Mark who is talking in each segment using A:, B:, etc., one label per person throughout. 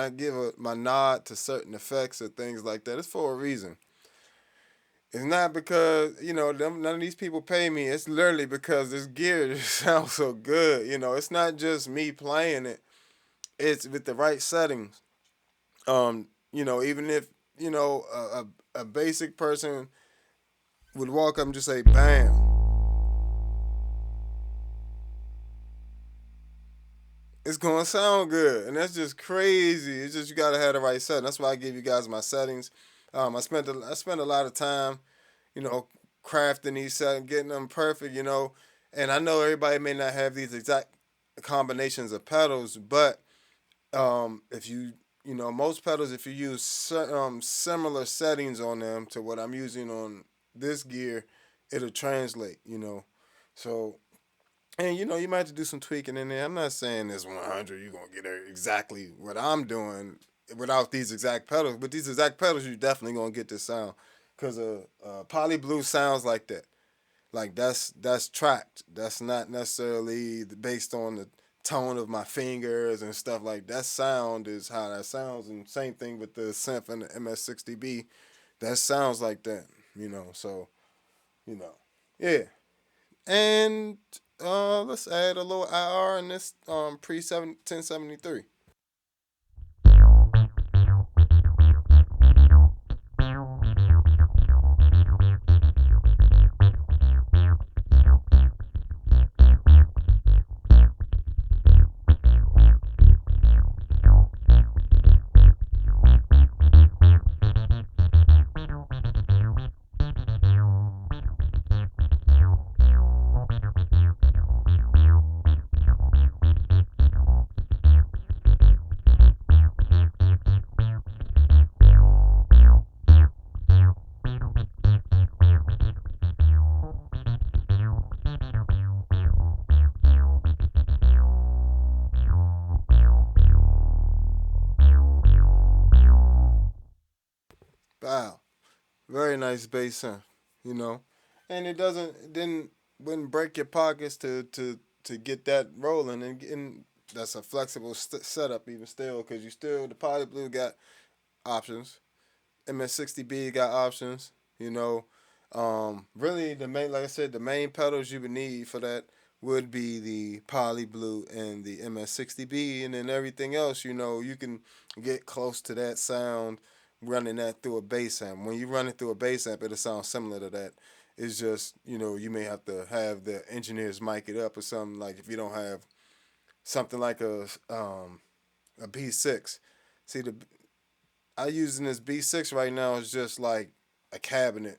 A: I give my nod to certain effects or things like that, it's for a reason. It's not because none of these people pay me. It's literally because this gear just sounds so good. It's not just me playing it. It's with the right settings. Even if a basic person would walk up and just say "bam," it's gonna sound good, and that's just crazy. It's just you gotta have the right setting. That's why I give you guys my settings. I spent a lot of time, you know, crafting these settings, getting them perfect. And I know everybody may not have these exact combinations of pedals, but if most pedals, if you use similar settings on them to what I'm using on this gear, it'll translate. So and you might have to do some tweaking in there. I'm not saying this 100 you're gonna get exactly what I'm doing without these exact pedals. With these exact pedals, you're definitely gonna get this sound because poly blue sounds like that. Like that's tracked. That's not necessarily based on the tone of my fingers and stuff like that. Sound is how that sounds, and same thing with the synth and the MS60B. That sounds like that. So you know, yeah. And let's add a little IR in this pre 1073. Wow, very nice bass sound. You know, and it didn't wouldn't break your pockets to get that rolling, and that's a flexible setup even still because you still the Poly Blue got options. MS60B got options. Really the main, like I said, the main pedals you would need for that would be the Poly Blue and the MS60B, and then everything else, you can get close to that sound running that through a bass amp. When you run it through a bass amp, it'll sound similar to that. It's just, you may have to have the engineers mic it up or something, like if you don't have something like a B6. See, I using this B6 right now is just like a cabinet,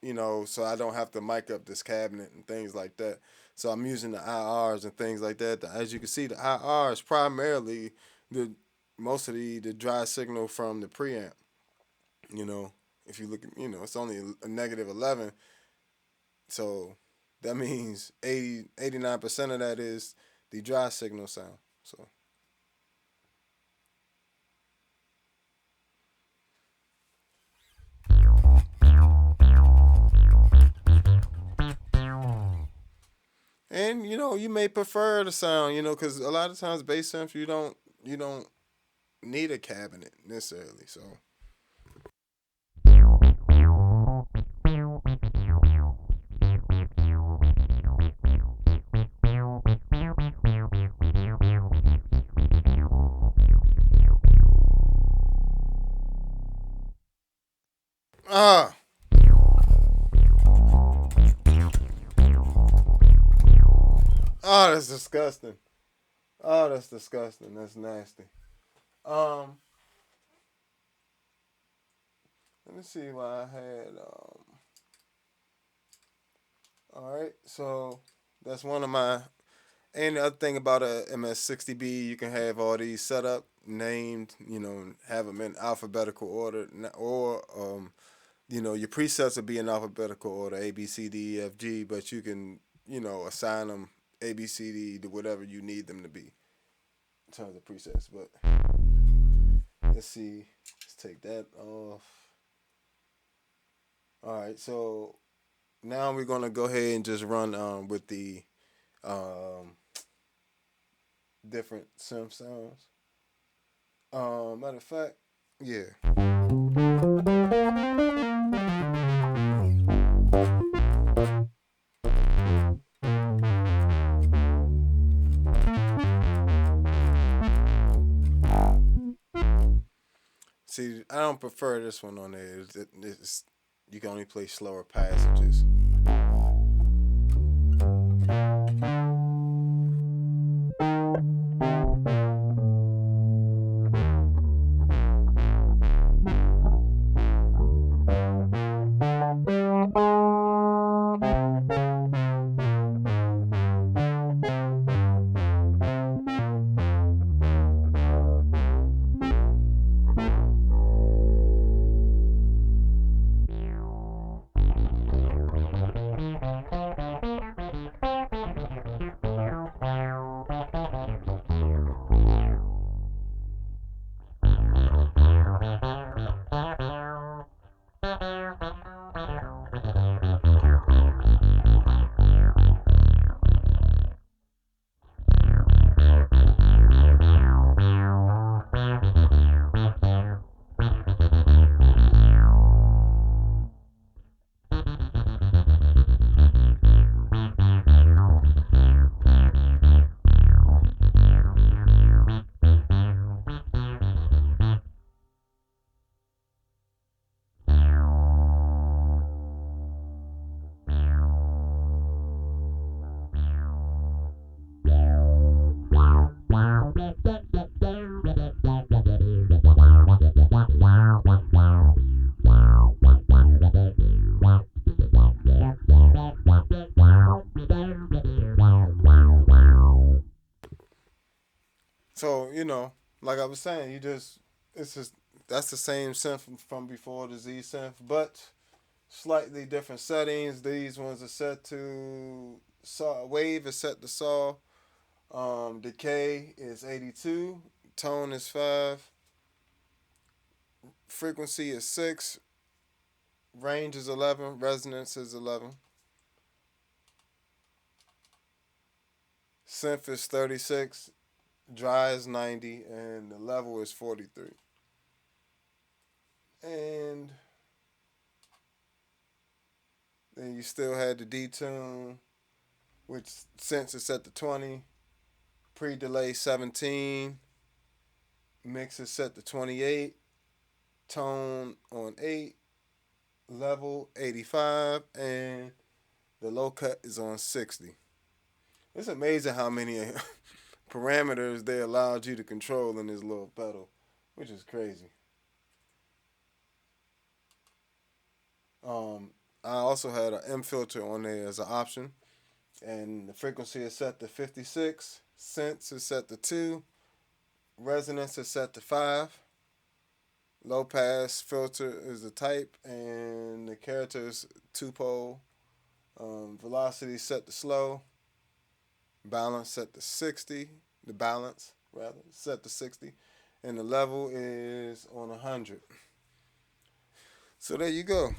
A: so I don't have to mic up this cabinet and things like that. So I'm using the IRs and things like that. As you can see, the IR is primarily the most of the dry signal from the preamp. You know, if you look at, it's only a negative 11, so that means 89% of that is the dry signal sound. So and you may prefer the sound, because a lot of times bass synth you don't need a cabinet necessarily. So ah, oh, that's disgusting. Oh, that's disgusting. That's nasty. Um, Let me see what I had. All right, so that's one of my. And the other thing about a MS60B, you can have all these set up, named, have them in alphabetical order, or your presets will be in alphabetical order, A, B, C, D, E, F, G, but you can, assign them A, B, C, D to whatever you need them to be in terms of presets. But let's see, let's take that off. All right, so now we're gonna go ahead and just run with the um, different synth sounds. Matter of fact, yeah. See, I don't prefer this one on there. You can only play slower passages. So, like I was saying, it's just that's the same synth from before, the Z synth, but slightly different settings. These ones are set to saw. Wave is set to saw. Decay is 82. Tone is 5. Frequency is 6. Range is 11. Resonance is 11. Synth is 36. Dry is 90. And the level is 43. And then you still had the detune, which sense is set to 20. Pre-delay 17. Mix is set to 28. Tone on 8. Level 85. And the low cut is on 60. It's amazing how many parameters they allowed you to control in this little pedal, which is crazy. I also had an M filter on there as an option, and the frequency is set to 56. Sense is set to 2. Resonance is set to 5. Low pass filter is the type, and the character is 2-pole. Velocity set to slow. Balance set to 60. The balance, rather, set to 60. And the level is on 100. So there you go.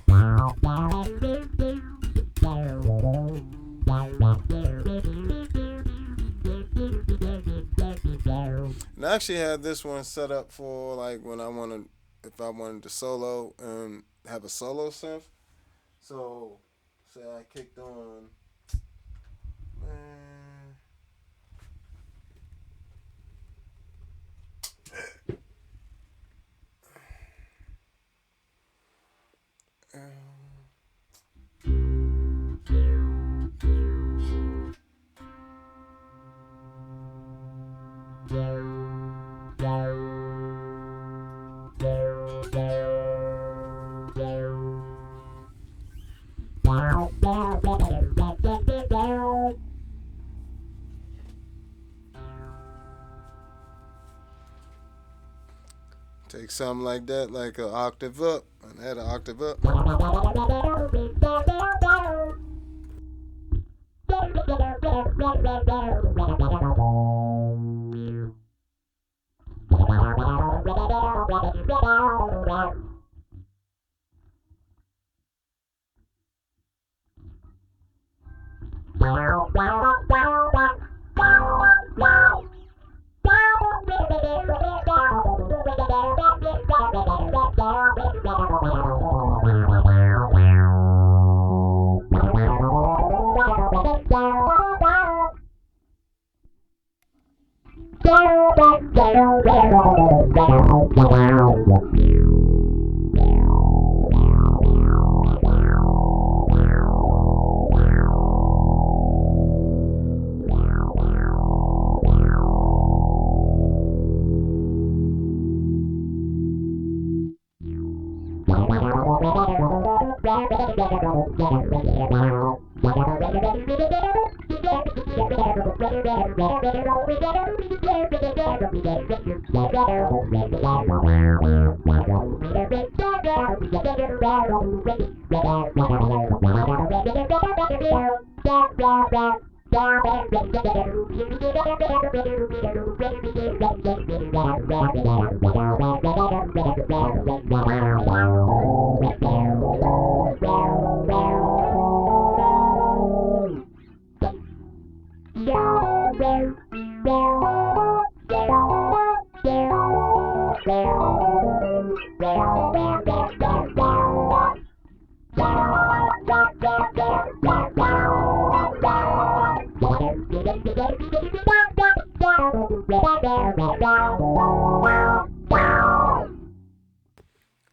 A: And I actually had this one set up for like when if I wanted to solo and have a solo synth. So, say I kicked on, take something like that, like an octave up, and add an octave up.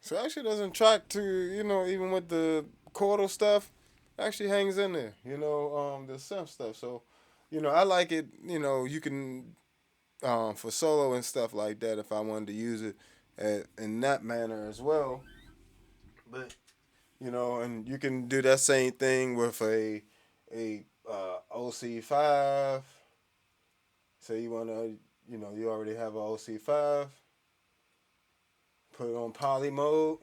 A: So it actually doesn't track to, even with the chordal stuff, actually hangs in there, the synth stuff. So, I like it, you can, for solo and stuff like that, if I wanted to use it in that manner as well. But, and you can do that same thing with a OC5. Say you want to, you already have a OC5. Put it on poly mode.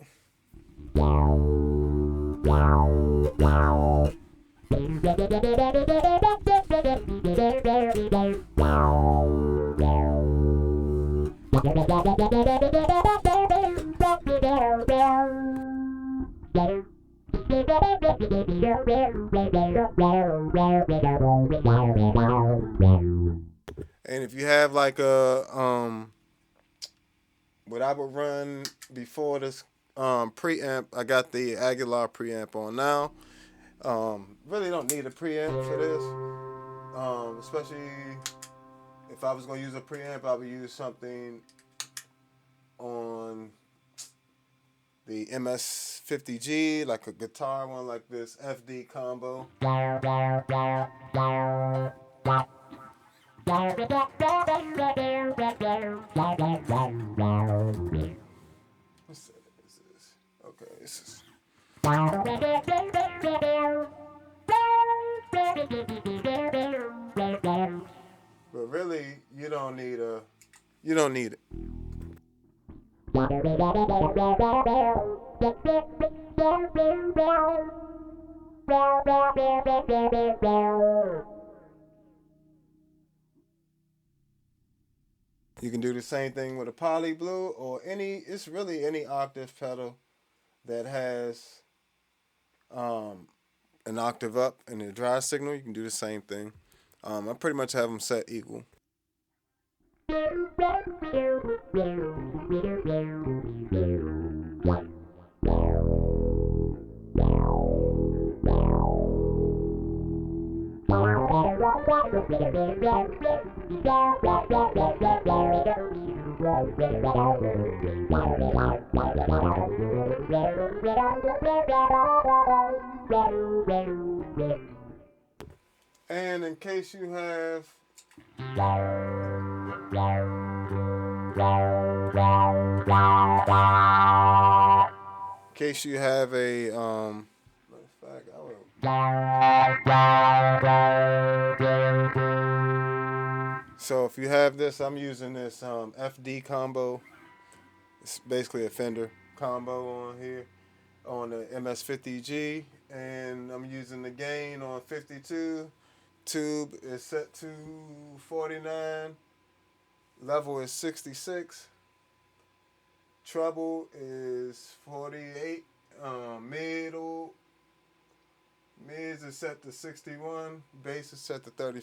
A: And if you have like what I would run before this preamp, I got the Aguilar preamp on now. Really don't need a preamp for this, especially if I was going to use a preamp, I would use something on the MS50G, like a guitar one like this FD combo. What's that? Is this? Okay, this is. But really, you don't need it. You can do the same thing with a poly blue or it's really any octave pedal that has an octave up in the dry signal. You can do the same thing. I pretty much have them set equal. And in case you have a matter of fact, so if you have this, I'm using this FD combo. It's basically a Fender combo on here on the MS50G, and I'm using the gain on 52. Tube is set to 49. Level is 66. Treble is 48. Mids is set to 61. Bass is set to 30.